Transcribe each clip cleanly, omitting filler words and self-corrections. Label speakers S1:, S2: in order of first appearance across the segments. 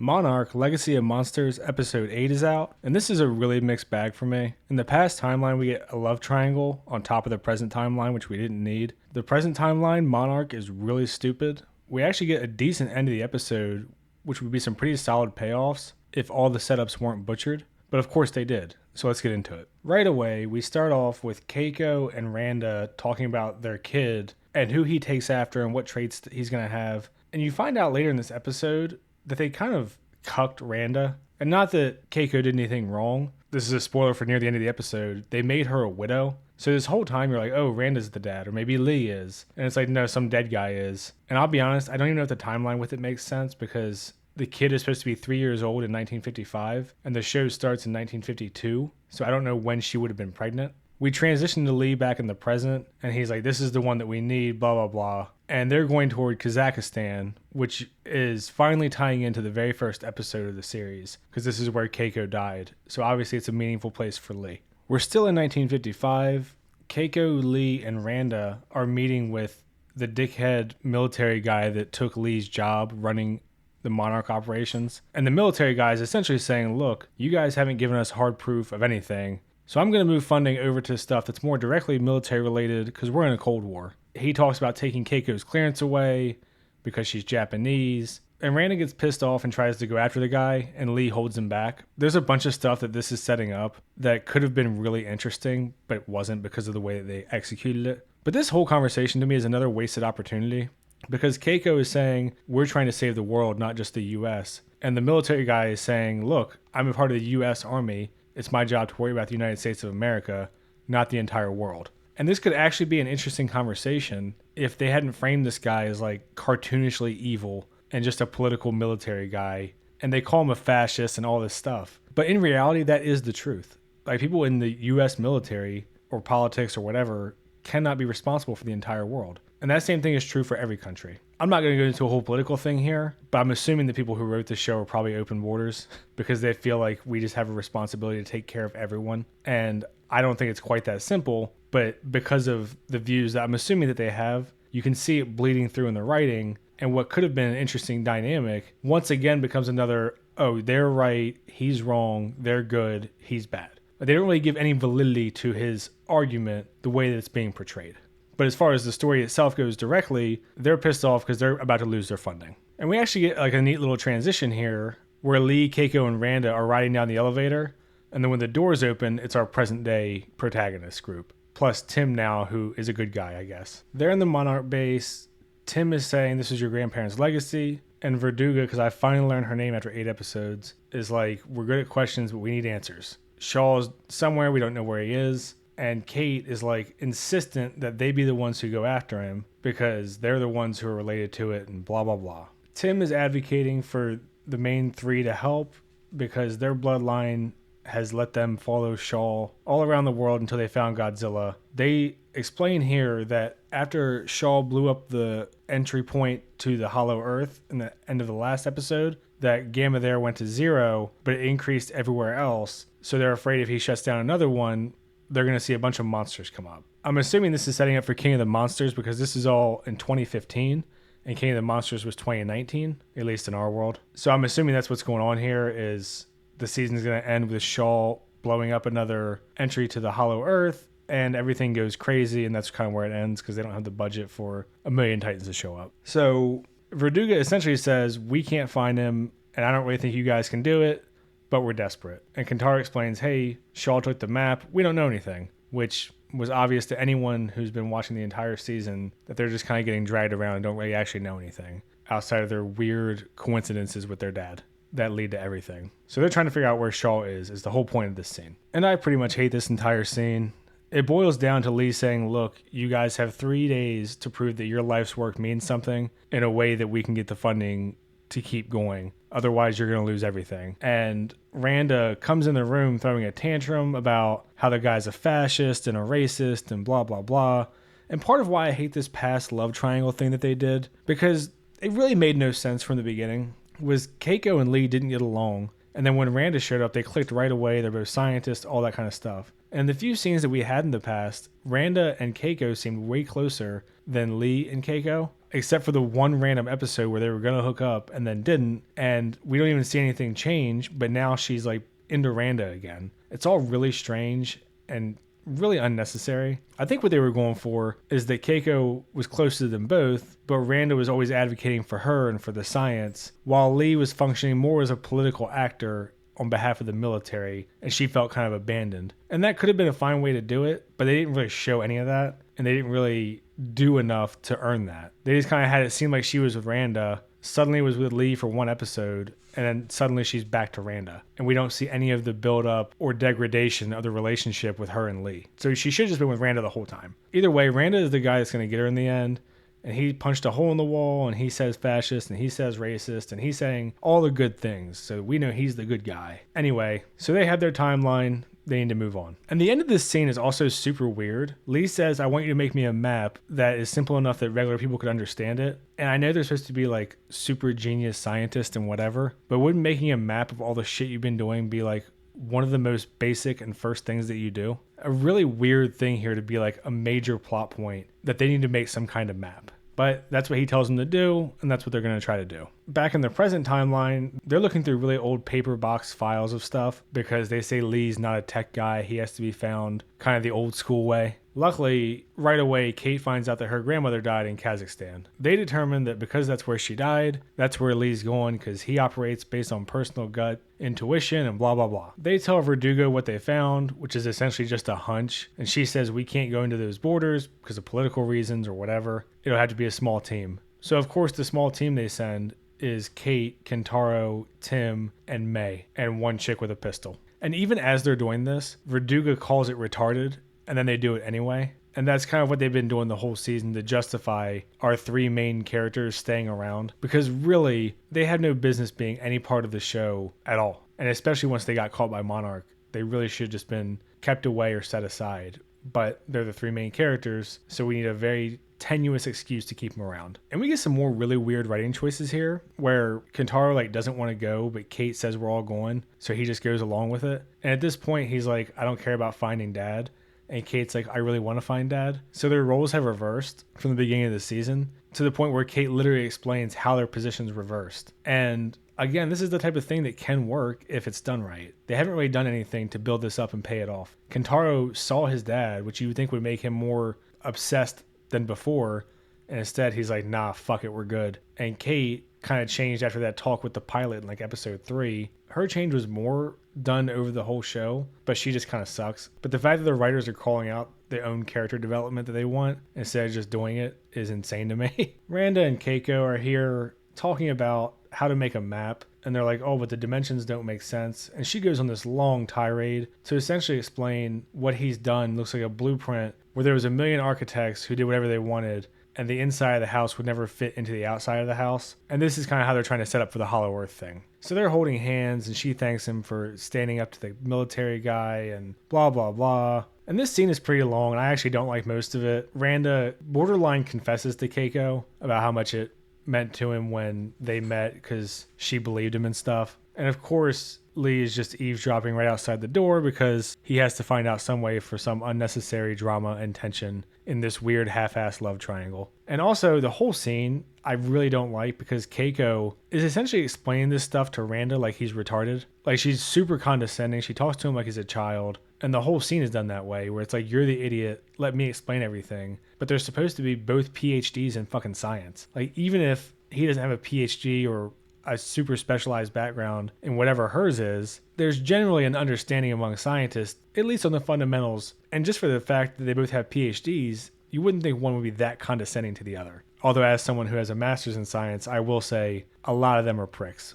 S1: Monarch, Legacy of Monsters Episode 8 is out, and this is a really mixed bag for me. In the past timeline, we get a love triangle on top of the present timeline, which we didn't need. The present timeline, Monarch, is really stupid. We actually get a decent end of the episode, which would be some pretty solid payoffs if all the setups weren't butchered, but of course they did. So let's get into it. Right away, we start off with Keiko and Randa talking about their kid and who he takes after and what traits he's going to have. And you find out later in this episode that they kind of cucked Randa. And not that Keiko did anything wrong. This is a spoiler for near the end of the episode. They made her a widow. So this whole time you're like, oh, Randa's the dad, or maybe Lee is. And it's like, no, some dead guy is. And I'll be honest, I don't even know if the timeline with it makes sense because the kid is supposed to be 3 years old in 1955, and the show starts in 1952. So I don't know when she would have been pregnant. We transition to Lee back in the present, and he's like, this is the one that we need, blah, blah, blah. And they're going toward Kazakhstan, which is finally tying into the very first episode of the series, because this is where Keiko died. So obviously it's a meaningful place for Lee. We're still in 1955. Keiko, Lee, and Randa are meeting with the dickhead military guy that took Lee's job running the Monarch operations. And the military guy is essentially saying, look, you guys haven't given us hard proof of anything. So I'm going to move funding over to stuff that's more directly military related because we're in a Cold War. He talks about taking Keiko's clearance away because she's Japanese. And Randa gets pissed off and tries to go after the guy, and Lee holds him back. There's a bunch of stuff that this is setting up that could have been really interesting, but it wasn't because of the way that they executed it. But this whole conversation to me is another wasted opportunity because Keiko is saying, we're trying to save the world, not just the U.S. And the military guy is saying, look, I'm a part of the U.S. Army. It's my job to worry about the United States of America, not the entire world. And this could actually be an interesting conversation if they hadn't framed this guy as like cartoonishly evil and just a political military guy, and they call him a fascist and all this stuff. But in reality, that is the truth. Like, people in the U.S. military or politics or whatever cannot be responsible for the entire world. And that same thing is true for every country. I'm not going to go into a whole political thing here, but I'm assuming the people who wrote this show are probably open borders because they feel like we just have a responsibility to take care of everyone. And I don't think it's quite that simple, but because of the views that I'm assuming that they have, you can see it bleeding through in the writing. And what could have been an interesting dynamic once again becomes another, oh, they're right, he's wrong, they're good, he's bad. They don't really give any validity to his argument the way that it's being portrayed. But as far as the story itself goes directly, they're pissed off because they're about to lose their funding. And we actually get like a neat little transition here where Lee, Keiko, and Randa are riding down the elevator. And then when the doors open, it's our present day protagonist group. Plus Tim now, who is a good guy, I guess. They're in the Monarch base. Tim is saying this is your grandparents' legacy. And Verduga, because I finally learned her name after 8 episodes, is like, we're good at questions, but we need answers. Shaw's somewhere, we don't know where he is. And Kate is like insistent that they be the ones who go after him because they're the ones who are related to it and blah, blah, blah. Tim is advocating for the main 3 to help because their bloodline has let them follow Shaw all around the world until they found Godzilla. They explain here that after Shaw blew up the entry point to the Hollow Earth in the end of the last episode, that Gamma there went to 0, but it increased everywhere else. So they're afraid if he shuts down another one, they're going to see a bunch of monsters come up. I'm assuming this is setting up for King of the Monsters because this is all in 2015 and King of the Monsters was 2019, at least in our world. So I'm assuming that's what's going on here is the season's going to end with Shaw blowing up another entry to the Hollow Earth and everything goes crazy, and that's kind of where it ends because they don't have the budget for a million Titans to show up. So Verduga essentially says, we can't find him, and I don't really think you guys can do it, but we're desperate. And Kantara explains, hey, Shaw took the map. We don't know anything, which was obvious to anyone who's been watching the entire season that they're just kind of getting dragged around and don't really actually know anything outside of their weird coincidences with their dad that lead to everything. So they're trying to figure out where Shaw is the whole point of this scene. And I pretty much hate this entire scene. It boils down to Lee saying, look, you guys have 3 days to prove that your life's work means something in a way that we can get the funding to keep going. Otherwise, you're going to lose everything. And Randa comes in the room throwing a tantrum about how the guy's a fascist and a racist and blah, blah, blah. And part of why I hate this past love triangle thing that they did, because it really made no sense from the beginning, was Keiko and Lee didn't get along. And then when Randa showed up, they clicked right away. They're both scientists, all that kind of stuff. And the few scenes that we had in the past, Randa and Keiko seemed way closer than Lee and Keiko. except for the one random episode where they were going to hook up and then didn't. And we don't even see anything change, but now she's like into Randa again. It's all really strange and really unnecessary. I think what they were going for is that Keiko was closer to them both, but Randa was always advocating for her and for the science, while Lee was functioning more as a political actor on behalf of the military, and she felt kind of abandoned. And that could have been a fine way to do it, but they didn't really show any of that, and they didn't really do enough to earn that. They just kind of had it seem like she was with Randa, suddenly was with Lee for one episode, and then suddenly she's back to Randa. And we don't see any of the buildup or degradation of the relationship with her and Lee. So she should have just been with Randa the whole time. Either way, Randa is the guy that's going to get her in the end. And he punched a hole in the wall, and he says fascist, and he says racist, and he's saying all the good things. So we know he's the good guy. Anyway, so they have their timeline. They need to move on. And the end of this scene is also super weird. Lee says, I want you to make me a map that is simple enough that regular people could understand it. And I know they're supposed to be like super genius scientists and whatever, but wouldn't making a map of all the shit you've been doing be like one of the most basic and first things that you do? A really weird thing here to be like a major plot point that they need to make some kind of map. But that's what he tells them to do, and that's what they're going to try to do. Back in the present timeline, they're looking through really old paper box files of stuff because they say Lee's not a tech guy. He has to be found kind of the old school way. Luckily, right away, Kate finds out that her grandmother died in Kazakhstan. They determine that because that's where she died, that's where Lee's going because he operates based on personal gut intuition and blah, blah, blah. They tell Verdugo what they found, which is essentially just a hunch. And she says, we can't go into those borders because of political reasons or whatever. It'll have to be a small team. So, of course, the small team they send is Kate, Kentaro, Tim, and May, and one chick with a pistol. And even as they're doing this, Verdugo calls it retarded, and then they do it anyway. And that's kind of what they've been doing the whole season to justify our three main characters staying around. Because really, they had no business being any part of the show at all. And especially once they got caught by Monarch, they really should have just been kept away or set aside. But they're the three main characters, so we need a very tenuous excuse to keep them around. And we get some more really weird writing choices here, where Kentaro like doesn't want to go, but Kate says we're all going, so he just goes along with it. And at this point, he's like, I don't care about finding Dad. And Kate's like, I really want to find Dad. So their roles have reversed from the beginning of the season to the point where Kate literally explains how their positions reversed. And again, this is the type of thing that can work if it's done right. They haven't really done anything to build this up and pay it off. Kentaro saw his dad, which you would think would make him more obsessed than before. And instead, he's like, nah, fuck it, we're good. And Kate kind of changed after that talk with the pilot in like episode 3. Her change was more done over the whole show, but she just kind of sucks. But the fact that the writers are calling out their own character development that they want instead of just doing it is insane to me. Randa and Keiko are here talking about how to make a map, and they're like, oh, but the dimensions don't make sense. And she goes on this long tirade to essentially explain what he's done looks like a blueprint where there was a million architects who did whatever they wanted, and the inside of the house would never fit into the outside of the house. And this is kind of how they're trying to set up for the Hollow Earth thing. So they're holding hands, and she thanks him for standing up to the military guy and blah, blah, blah. And this scene is pretty long, and I actually don't like most of it. Randa borderline confesses to Keiko about how much it meant to him when they met because she believed him and stuff. And of course, Lee is just eavesdropping right outside the door because he has to find out some way for some unnecessary drama and tension in this weird half-assed love triangle. And also, the whole scene I really don't like because Keiko is essentially explaining this stuff to Randa like he's retarded. Like, she's super condescending. She talks to him like he's a child. And the whole scene is done that way, where it's like, you're the idiot, let me explain everything. But they're supposed to be both PhDs in fucking science. Like, even if he doesn't have a PhD or a super specialized background in whatever hers is, there's generally an understanding among scientists, at least on the fundamentals. And just for the fact that they both have PhDs, you wouldn't think one would be that condescending to the other. Although as someone who has a master's in science, I will say a lot of them are pricks.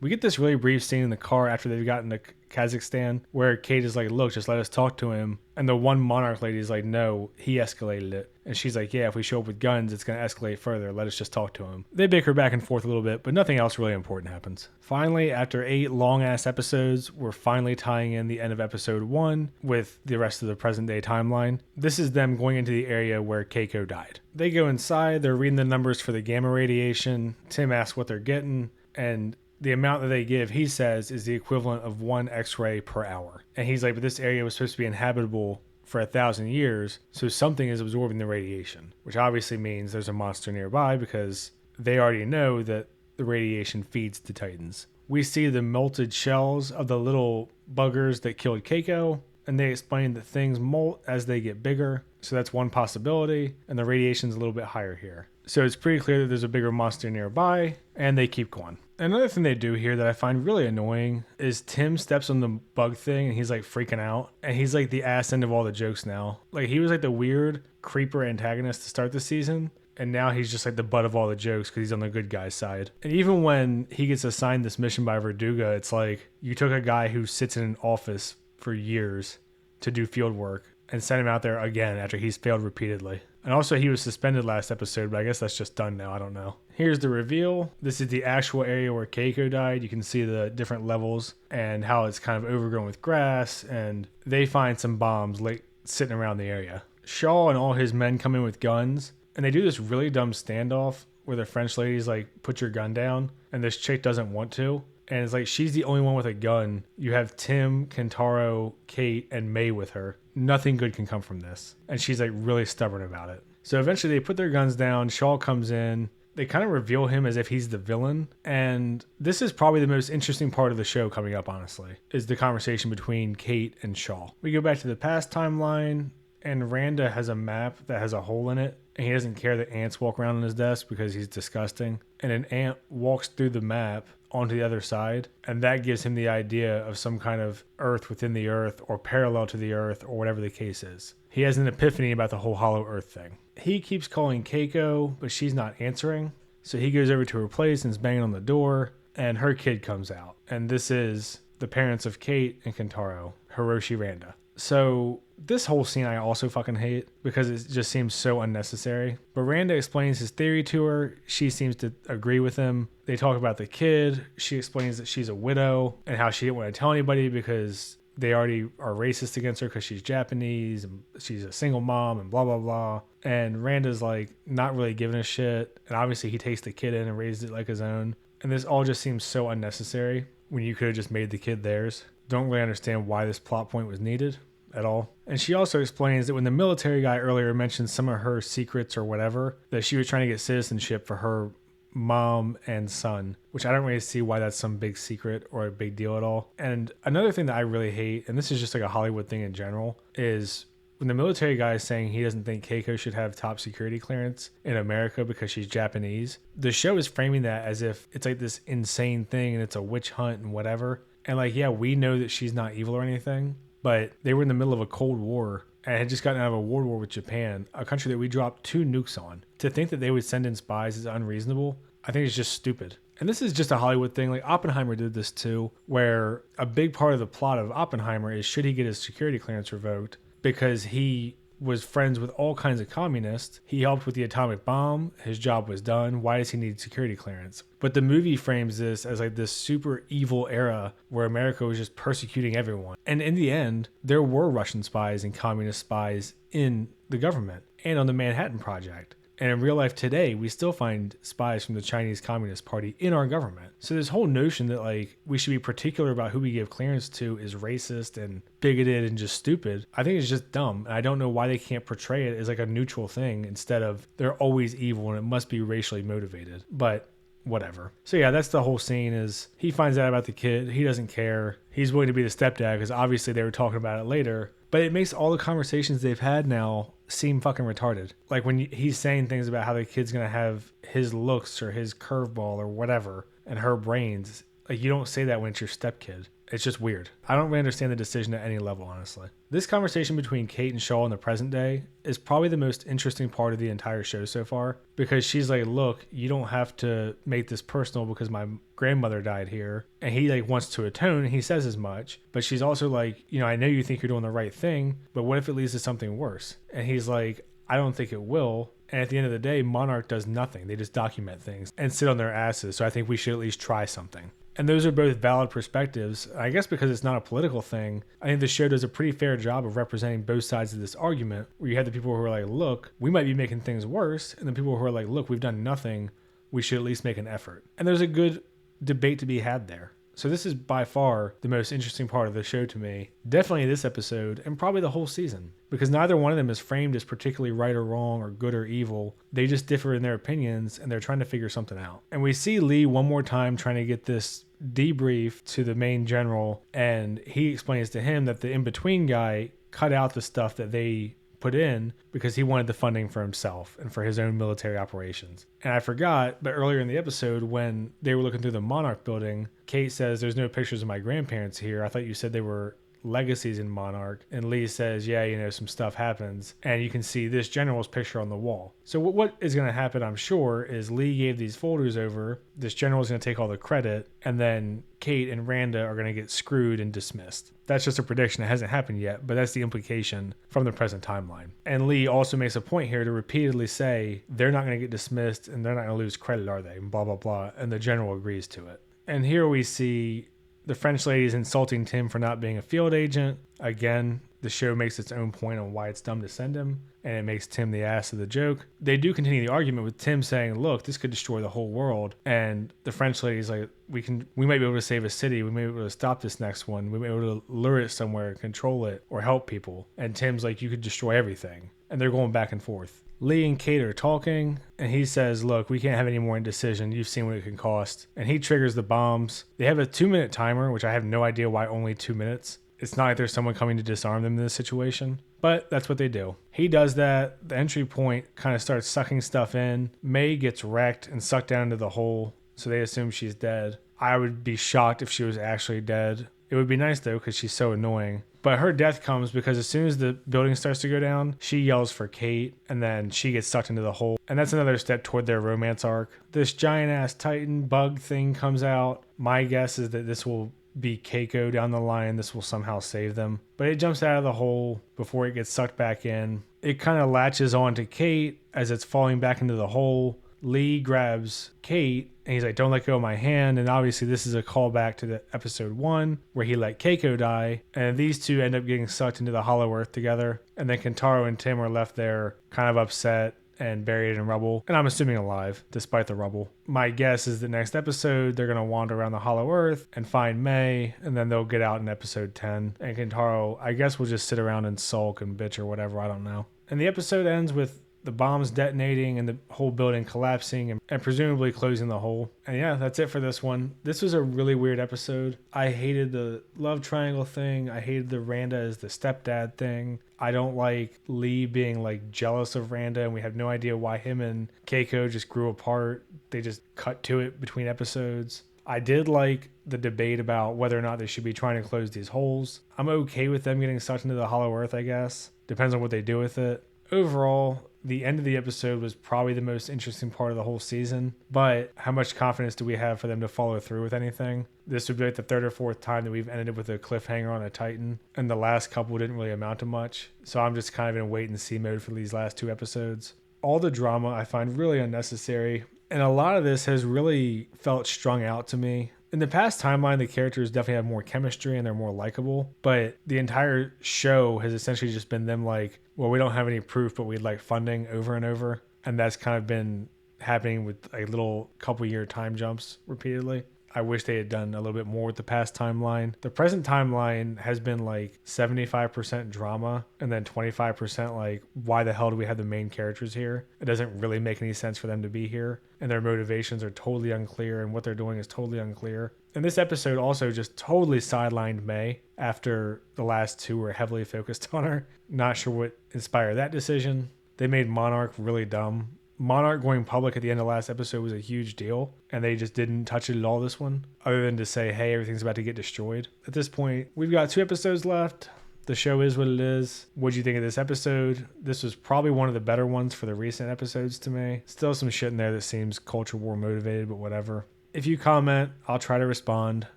S1: We get this really brief scene in the car after they've gotten to Kazakhstan where Kate is like, look, just let us talk to him. And the one Monarch lady is like, no, he escalated it. And she's like, yeah, if we show up with guns, it's going to escalate further. Let us just talk to him. They bicker back and forth a little bit, but nothing else really important happens. Finally, after 8 long-ass episodes, we're finally tying in the end of episode 1 with the rest of the present-day timeline. This is them going into the area where Keiko died. They go inside, they're reading the numbers for the gamma radiation. Tim asks what they're getting, and the amount that they give, he says, is the equivalent of 1 X-ray per hour. And he's like, but this area was supposed to be inhabitable for 1,000 years, so something is absorbing the radiation, which obviously means there's a monster nearby because they already know that the radiation feeds the Titans. We see the melted shells of the little buggers that killed Keiko, and they explain that things molt as they get bigger, so that's one possibility, and the radiation's a little bit higher here. So it's pretty clear that there's a bigger monster nearby, and they keep going. Another thing they do here that I find really annoying is Tim steps on the bug thing and he's like freaking out. And he's like the ass end of all the jokes now. Like he was like the weird creeper antagonist to start the season. And now he's just like the butt of all the jokes because he's on the good guy's side. And even when he gets assigned this mission by Verduga, it's like you took a guy who sits in an office for years to do field work and sent him out there again after he's failed repeatedly. And also he was suspended last episode, but I guess that's just done now. I don't know. Here's the reveal. This is the actual area where Keiko died. You can see the different levels and how it's kind of overgrown with grass. And they find some bombs sitting around the area. Shaw and all his men come in with guns. And they do this really dumb standoff where the French lady's like, put your gun down. And this chick doesn't want to. And it's like, she's the only one with a gun. You have Tim, Kentaro, Kate, and May with her. Nothing good can come from this. And she's like really stubborn about it. So eventually they put their guns down. Shaw comes in. They kind of reveal him as if he's the villain. And this is probably the most interesting part of the show coming up, honestly, is the conversation between Kate and Shaw. We go back to the past timeline, and Randa has a map that has a hole in it. And he doesn't care that ants walk around on his desk because he's disgusting. And an ant walks through the map onto the other side, and that gives him the idea of some kind of Earth within the Earth or parallel to the Earth or whatever the case is. He has an epiphany about the whole hollow Earth thing. He keeps calling Keiko, but she's not answering, so he goes over to her place and is banging on the door, and her kid comes out. And this is the parents of Kate and Kentaro, Hiroshi Randa. So this whole scene I also fucking hate because it just seems so unnecessary. But Randa explains his theory to her. She seems to agree with him. They talk about the kid. She explains that she's a widow and how she didn't want to tell anybody because they already are racist against her because she's Japanese and she's a single mom and blah, blah, blah. And Randa's like not really giving a shit. And obviously he takes the kid in and raised it like his own. And this all just seems so unnecessary when you could have just made the kid theirs. Don't really understand why this plot point was needed at all. And she also explains that when the military guy earlier mentioned some of her secrets or whatever, that she was trying to get citizenship for her mom and son, which I don't really see why that's some big secret or a big deal at all. And another thing that I really hate, and this is just like a Hollywood thing in general, is when the military guy is saying he doesn't think Keiko should have top security clearance in America because she's Japanese, the show is framing that as if it's like this insane thing and it's a witch hunt and whatever. And like, yeah, we know that she's not evil or anything, but they were in the middle of a Cold War and had just gotten out of a world war with Japan, a country that we dropped 2 nukes on. To think that they would send in spies is unreasonable. I think it's just stupid. And this is just a Hollywood thing. Like Oppenheimer did this too, where a big part of the plot of Oppenheimer is should he get his security clearance revoked because he was friends with all kinds of communists. He helped with the atomic bomb. His job was done. Why does he need security clearance? But the movie frames this as like this super evil era where America was just persecuting everyone. And in the end, there were Russian spies and communist spies in the government and on the Manhattan Project. And in real life today, we still find spies from the Chinese Communist Party in our government. So this whole notion that like we should be particular about who we give clearance to is racist and bigoted and just stupid, I think it's just dumb. And I don't know why they can't portray it as like a neutral thing instead of they're always evil and it must be racially motivated. But whatever. So yeah, that's the whole scene is he finds out about the kid. He doesn't care. He's willing to be the stepdad because obviously they were talking about it later. But it makes all the conversations they've had now seem fucking retarded. Like when he's saying things about how the kid's going to have his looks or his curveball or whatever and her brains. Like you don't say that when it's your stepkid. It's just weird. I don't really understand the decision at any level, honestly. This conversation between Kate and Shaw in the present day is probably the most interesting part of the entire show so far because she's like, look, you don't have to make this personal because my grandmother died here. And he like wants to atone and he says as much. But she's also like, you know, I know you think you're doing the right thing, but what if it leads to something worse? And he's like, I don't think it will. And at the end of the day, Monarch does nothing. They just document things and sit on their asses. So I think we should at least try something. And those are both valid perspectives. I guess because it's not a political thing, I think the show does a pretty fair job of representing both sides of this argument, where you have the people who are like, look, we might be making things worse, and the people who are like, look, we've done nothing, we should at least make an effort. And there's a good debate to be had there. So this is by far the most interesting part of the show to me. Definitely this episode, and probably the whole season. Because neither one of them is framed as particularly right or wrong or good or evil. They just differ in their opinions, and they're trying to figure something out. And we see Lee one more time trying to get this debrief to the main general, and he explains to him that the in-between guy cut out the stuff that they put in because he wanted the funding for himself and for his own military operations. And I forgot, but earlier in the episode when they were looking through the Monarch building, Kate says, "There's no pictures of my grandparents here. I thought you said they were legacies in Monarch." And Lee says, "Yeah, you know, some stuff happens." And you can see this general's picture on the wall. So what is going to happen, I'm sure, is Lee gave these folders over. This general is going to take all the credit, and then Kate and Randa are going to get screwed and dismissed. That's just a prediction. It hasn't happened yet, but that's the implication from the present timeline. And Lee also makes a point here to repeatedly say they're not going to get dismissed and they're not going to lose credit, are they? And blah, blah, blah. And the general agrees to it. And here we see the French lady is insulting Tim for not being a field agent. Again, the show makes its own point on why it's dumb to send him, and it makes Tim the ass of the joke. They do continue the argument with Tim saying, "Look, this could destroy the whole world." And the French lady's like, we might be able to save a city. We may be able to stop this next one. We may be able to lure it somewhere, control it, or help people. And Tim's like, "You could destroy everything." And they're going back and forth. Lee and Kate are talking, and he says, "Look, we can't have any more indecision. You've seen what it can cost." And he triggers the bombs. They have a 2-minute timer, which I have no idea why only 2 minutes. It's not like there's someone coming to disarm them in this situation, but that's what they do. He does that. The entry point kind of starts sucking stuff in. May gets wrecked and sucked down into the hole, so they assume she's dead. I would be shocked if she was actually dead. It would be nice, though, because she's so annoying. But her death comes because as soon as the building starts to go down, she yells for Kate, and then she gets sucked into the hole. And that's another step toward their romance arc. This giant-ass Titan bug thing comes out. My guess is that this will be Keiko down the line. This will somehow save them. But it jumps out of the hole before it gets sucked back in. It kind of latches onto Kate as it's falling back into the hole. Lee grabs Kate and he's like, "Don't let go of my hand." And obviously this is a callback to the episode 1 where he let Keiko die. And these two end up getting sucked into the hollow earth together. And then Kentaro and Tim are left there kind of upset and buried in rubble. And I'm assuming alive, despite the rubble. My guess is the next episode, they're going to wander around the hollow earth and find May. And then they'll get out in episode 10. And Kentaro, I guess, will just sit around and sulk and bitch or whatever. I don't know. And the episode ends with the bombs detonating and the whole building collapsing and presumably closing the hole. And yeah, that's it for this one. This was a really weird episode. I hated the love triangle thing. I hated the Randa as the stepdad thing. I don't like Lee being like jealous of Randa, and we have no idea why him and Keiko just grew apart. They just cut to it between episodes. I did like the debate about whether or not they should be trying to close these holes. I'm okay with them getting sucked into the hollow earth, I guess. Depends on what they do with it. Overall, the end of the episode was probably the most interesting part of the whole season, but how much confidence do we have for them to follow through with anything? This would be like the 3rd or 4th time that we've ended with a cliffhanger on a Titan, and the last couple didn't really amount to much, so I'm just kind of in wait and see mode for these last 2 episodes. All the drama I find really unnecessary, and a lot of this has really felt strung out to me. In the past timeline, the characters definitely have more chemistry and they're more likable, but the entire show has essentially just been them like, well, we don't have any proof, but we'd like funding over and over. And that's kind of been happening with like little couple year time jumps repeatedly. I wish they had done a little bit more with the past timeline. The present timeline has been like 75% drama and then 25% like, why the hell do we have the main characters here? It doesn't really make any sense for them to be here. And their motivations are totally unclear and what they're doing is totally unclear. And this episode also just totally sidelined May after the last 2 were heavily focused on her. Not sure what inspired that decision. They made Monarch really dumb. Monarch going public at the end of last episode was a huge deal, and they just didn't touch it at all this one, other than to say, hey, everything's about to get destroyed. At this point, we've got 2 episodes left. The show is what it is. What'd you think of this episode? This was probably one of the better ones for the recent episodes to me. Still some shit in there that seems culture war motivated, but whatever. If you comment, I'll try to respond.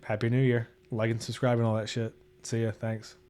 S1: Happy New Year. Like and subscribe and all that shit. See ya. Thanks.